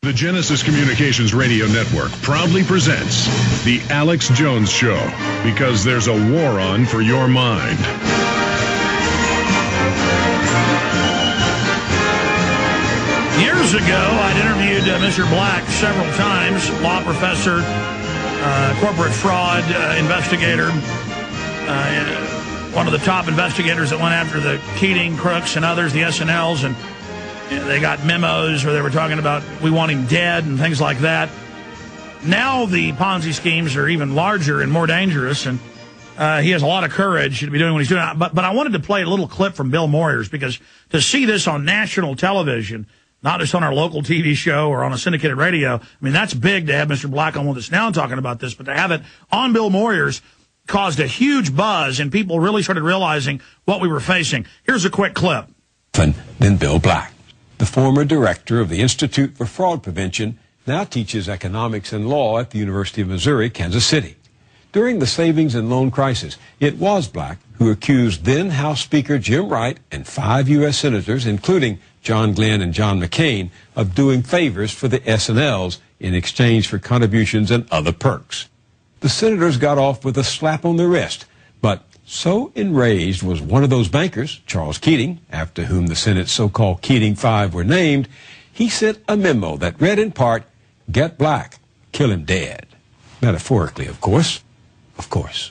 The Genesis Communications Radio Network proudly presents The Alex Jones Show, because there's a war on for your mind. Years ago, I'd interviewed Mr. Black several times, law professor, corporate fraud investigator, one of the top investigators that went after the Keating crooks and others, the SNLs, and they got memos where they were talking about we want him dead and things like that. Now the Ponzi schemes are even larger and more dangerous, and he has a lot of courage to be doing what he's doing. But I wanted to play a little clip from Bill Moyers, because to see this on national television, not just on our local TV show or on a syndicated radio, I mean, that's big to have Mr. Black on with us now talking about this, but to have it on Bill Moyers caused a huge buzz, and people really started realizing what we were facing. Here's a quick clip. Then Bill Black, the former director of the Institute for Fraud Prevention, now teaches economics and law at the University of Missouri, Kansas City. During the savings and loan crisis, it was Black who accused then House Speaker Jim Wright and 5 U.S. senators, including John Glenn and John McCain, of doing favors for the SNLs in exchange for contributions and other perks. The senators got off with a slap on the wrist, but so enraged was one of those bankers, Charles Keating, after whom the Senate's so-called Keating Five were named, he sent a memo that read in part, "Get Black, kill him dead." Metaphorically, of course. Of course.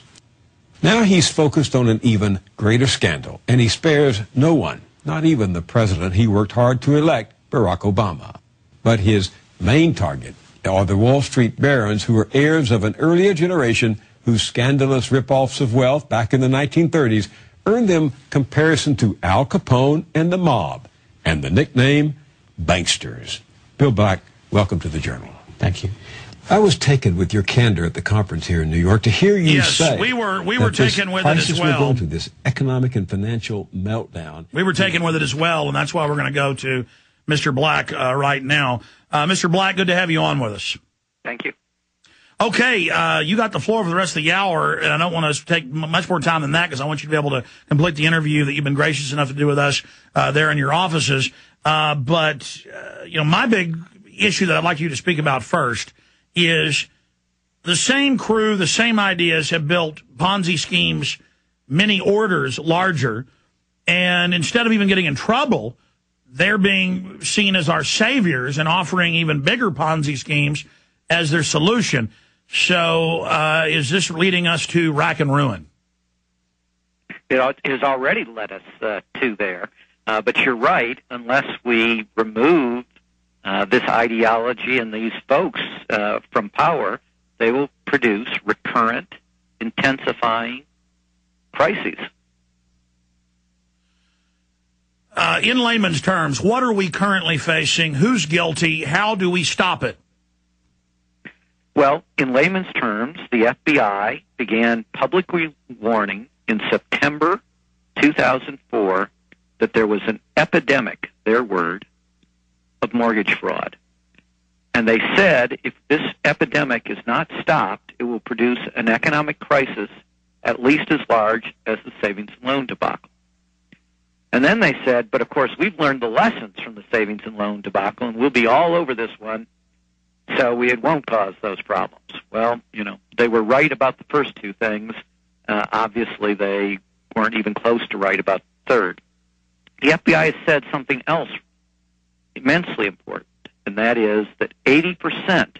Now he's focused on an even greater scandal, and he spares no one, not even the president he worked hard to elect, Barack Obama. But his main target are the Wall Street barons who are heirs of an earlier generation whose scandalous rip-offs of wealth back in the 1930s earned them comparison to Al Capone and the mob, and the nickname Banksters. Bill Black, welcome to the Journal. Thank you. I was taken with your candor at the conference here in New York to hear you say. Yes, we were taken with it as well. We're going through this economic and financial meltdown. We were taken with it as well, and that's why we're going to go to Mr. Black right now. Mr. Black, good to have you on with us. Thank you. Okay, you got the floor for the rest of the hour, and I don't want to take much more time than that, because I want you to be able to complete the interview that you've been gracious enough to do with us there in your offices. But my big issue that I'd like you to speak about first is the same crew, the same ideas have built Ponzi schemes many orders larger, and instead of even getting in trouble, they're being seen as our saviors and offering even bigger Ponzi schemes as their solution. So is this leading us to rack and ruin? It has already led us to there. But you're right, unless we remove this ideology and these folks from power, they will produce recurrent, intensifying crises. In layman's terms, what are we currently facing? Who's guilty? How do we stop it? Well, in layman's terms, the FBI began publicly warning in September 2004 that there was an epidemic, their word, of mortgage fraud. And they said if this epidemic is not stopped, it will produce an economic crisis at least as large as the savings and loan debacle. And then they said, but of course we've learned the lessons from the savings and loan debacle, and we'll be all over this one, so it won't cause those problems. Well, they were right about the first two things. Obviously, they weren't even close to right about the third. The FBI has said something else immensely important, and that is that 80%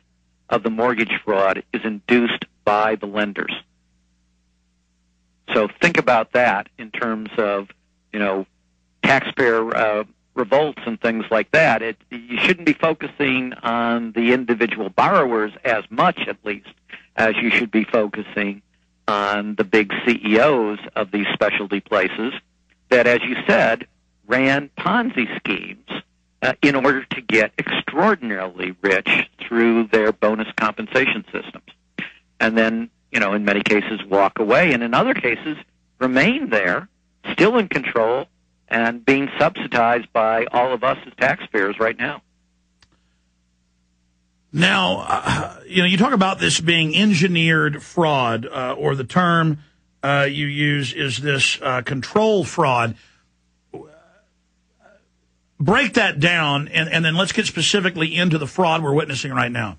of the mortgage fraud is induced by the lenders. So think about that in terms of, taxpayer revolts and things like that. You shouldn't be focusing on the individual borrowers as much, at least, as you should be focusing on the big CEOs of these specialty places that, as you said, ran Ponzi schemes in order to get extraordinarily rich through their bonus compensation systems. And then, in many cases walk away, and in other cases remain there, still in control, and being subsidized by all of us as taxpayers right now. Now, you talk about this being engineered fraud, or the term you use is this control fraud. break that down, and then let's get specifically into the fraud we're witnessing right now.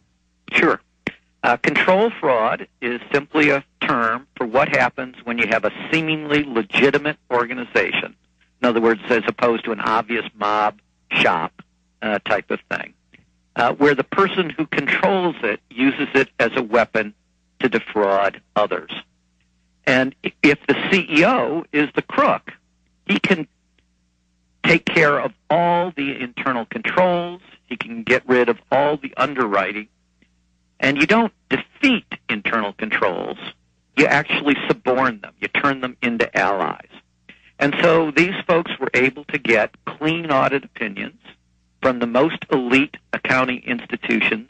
Sure. Control fraud is simply a term for what happens when you have a seemingly legitimate organization. In other words, as opposed to an obvious mob shop type of thing, where the person who controls it uses it as a weapon to defraud others. And if the CEO is the crook, he can take care of all the internal controls, he can get rid of all the underwriting, and you don't defeat internal controls, you actually suborn them, you turn them into allies. And so these folks were able to get clean audit opinions from the most elite accounting institutions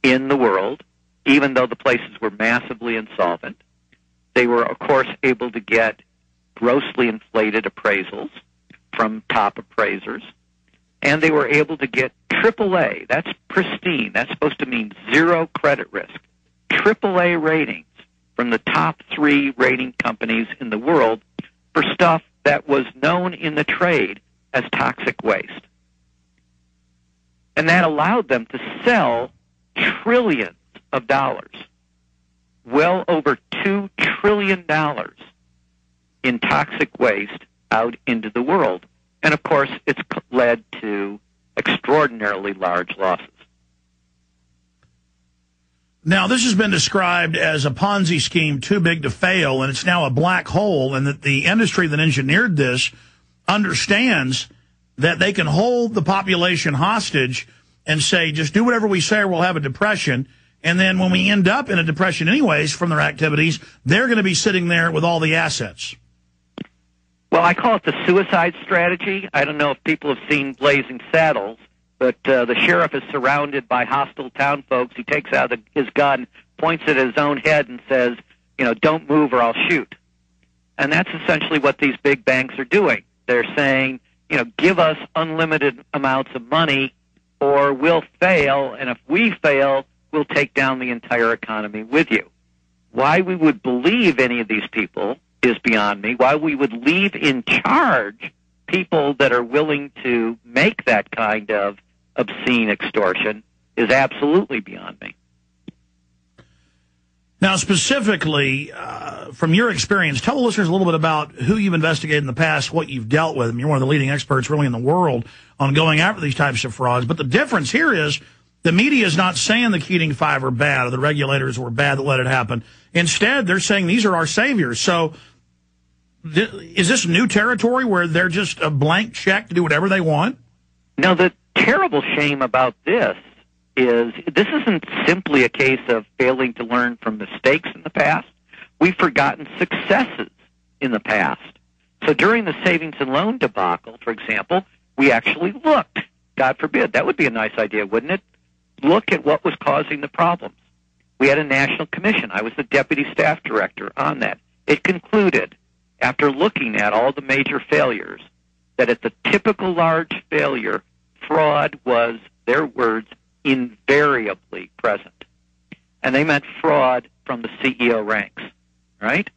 in the world, even though the places were massively insolvent. They were, of course, able to get grossly inflated appraisals from top appraisers, and they were able to get AAA, that's pristine, that's supposed to mean zero credit risk, AAA ratings from the top 3 rating companies in the world for stuff that was known in the trade as toxic waste. And that allowed them to sell trillions of dollars, well over $2 trillion in toxic waste out into the world. And, of course, it's led to extraordinarily large losses. Now, this has been described as a Ponzi scheme too big to fail, and it's now a black hole, and that the industry that engineered this understands that they can hold the population hostage and say, just do whatever we say or we'll have a depression. And then when we end up in a depression anyways from their activities, they're going to be sitting there with all the assets. Well, I call it the suicide strategy. I don't know if people have seen Blazing Saddles, but the sheriff is surrounded by hostile town folks. He takes out his gun, points it at his own head, and says, don't move or I'll shoot. And that's essentially what these big banks are doing. They're saying, give us unlimited amounts of money or we'll fail, and if we fail, we'll take down the entire economy with you. Why we would believe any of these people is beyond me. Why we would leave in charge people that are willing to make that kind of obscene extortion is absolutely beyond me. Now, specifically, from your experience, tell the listeners a little bit about who you've investigated in the past, what you've dealt with. I mean, you're one of the leading experts really in the world on going after these types of frauds. But the difference here is the media is not saying the Keating Five are bad or the regulators were bad that let it happen. Instead, they're saying these are our saviors. So is this new territory where they're just a blank check to do whatever they want? No, the terrible shame about this is this isn't simply a case of failing to learn from mistakes in the past. We've forgotten successes in the past. So during the savings and loan debacle, for example, we actually looked. God forbid, that would be a nice idea, wouldn't it? Look at what was causing the problems. We had a national commission. I was the deputy staff director on that. It concluded, after looking at all the major failures, that at the typical large failure, fraud was, their words, invariably present. And they meant fraud from the CEO ranks, right?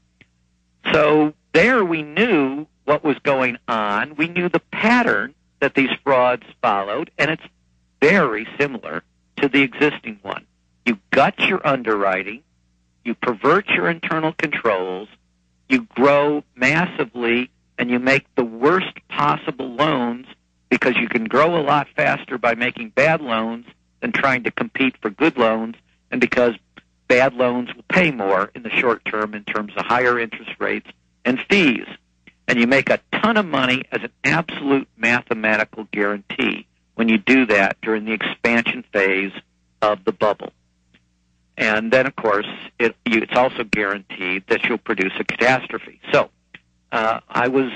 So there we knew what was going on. We knew the pattern that these frauds followed, and it's very similar to the existing one. You gut your underwriting, you pervert your internal controls, you grow massively, and you make the worst possible loans because you can grow a lot faster by making bad loans than trying to compete for good loans, and because bad loans will pay more in the short term in terms of higher interest rates and fees. And you make a ton of money as an absolute mathematical guarantee when you do that during the expansion phase of the bubble. And then, of course, it's also guaranteed that you'll produce a catastrophe. So I was,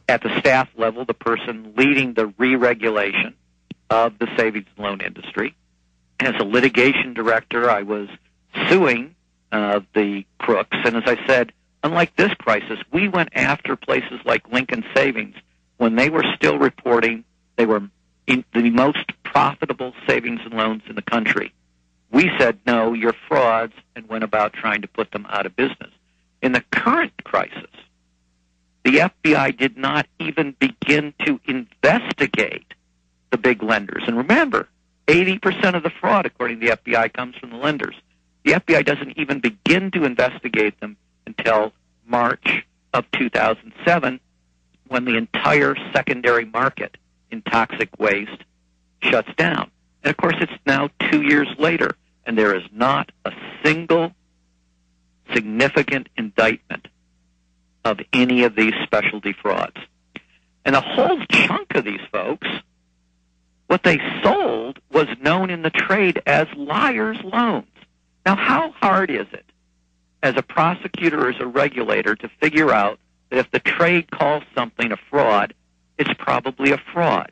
at the staff level, the person leading the re-regulation of the savings and loan industry. As a litigation director, I was suing the crooks. And as I said, unlike this crisis, we went after places like Lincoln Savings when they were still reporting they were in the most profitable savings and loans in the country. We said, no, you're frauds, and went about trying to put them out of business. In the current crisis, The FBI did not even begin to investigate the big lenders. And remember, 80% of the fraud, according to the FBI, comes from the lenders. The FBI doesn't even begin to investigate them until March of 2007, when the entire secondary market in toxic waste shuts down. And, of course, it's now 2 years later, and there is not a single significant indictment of any of these specialty frauds. And a whole chunk of these folks, what they sold was known in the trade as liar's loans. Now, how hard is it as a prosecutor or as a regulator to figure out that if the trade calls something a fraud, it's probably a fraud?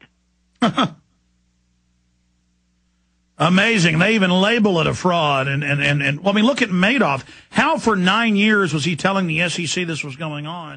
Amazing. They even label it a fraud. And well, I mean, look at Madoff. How for 9 years was he telling the SEC this was going on?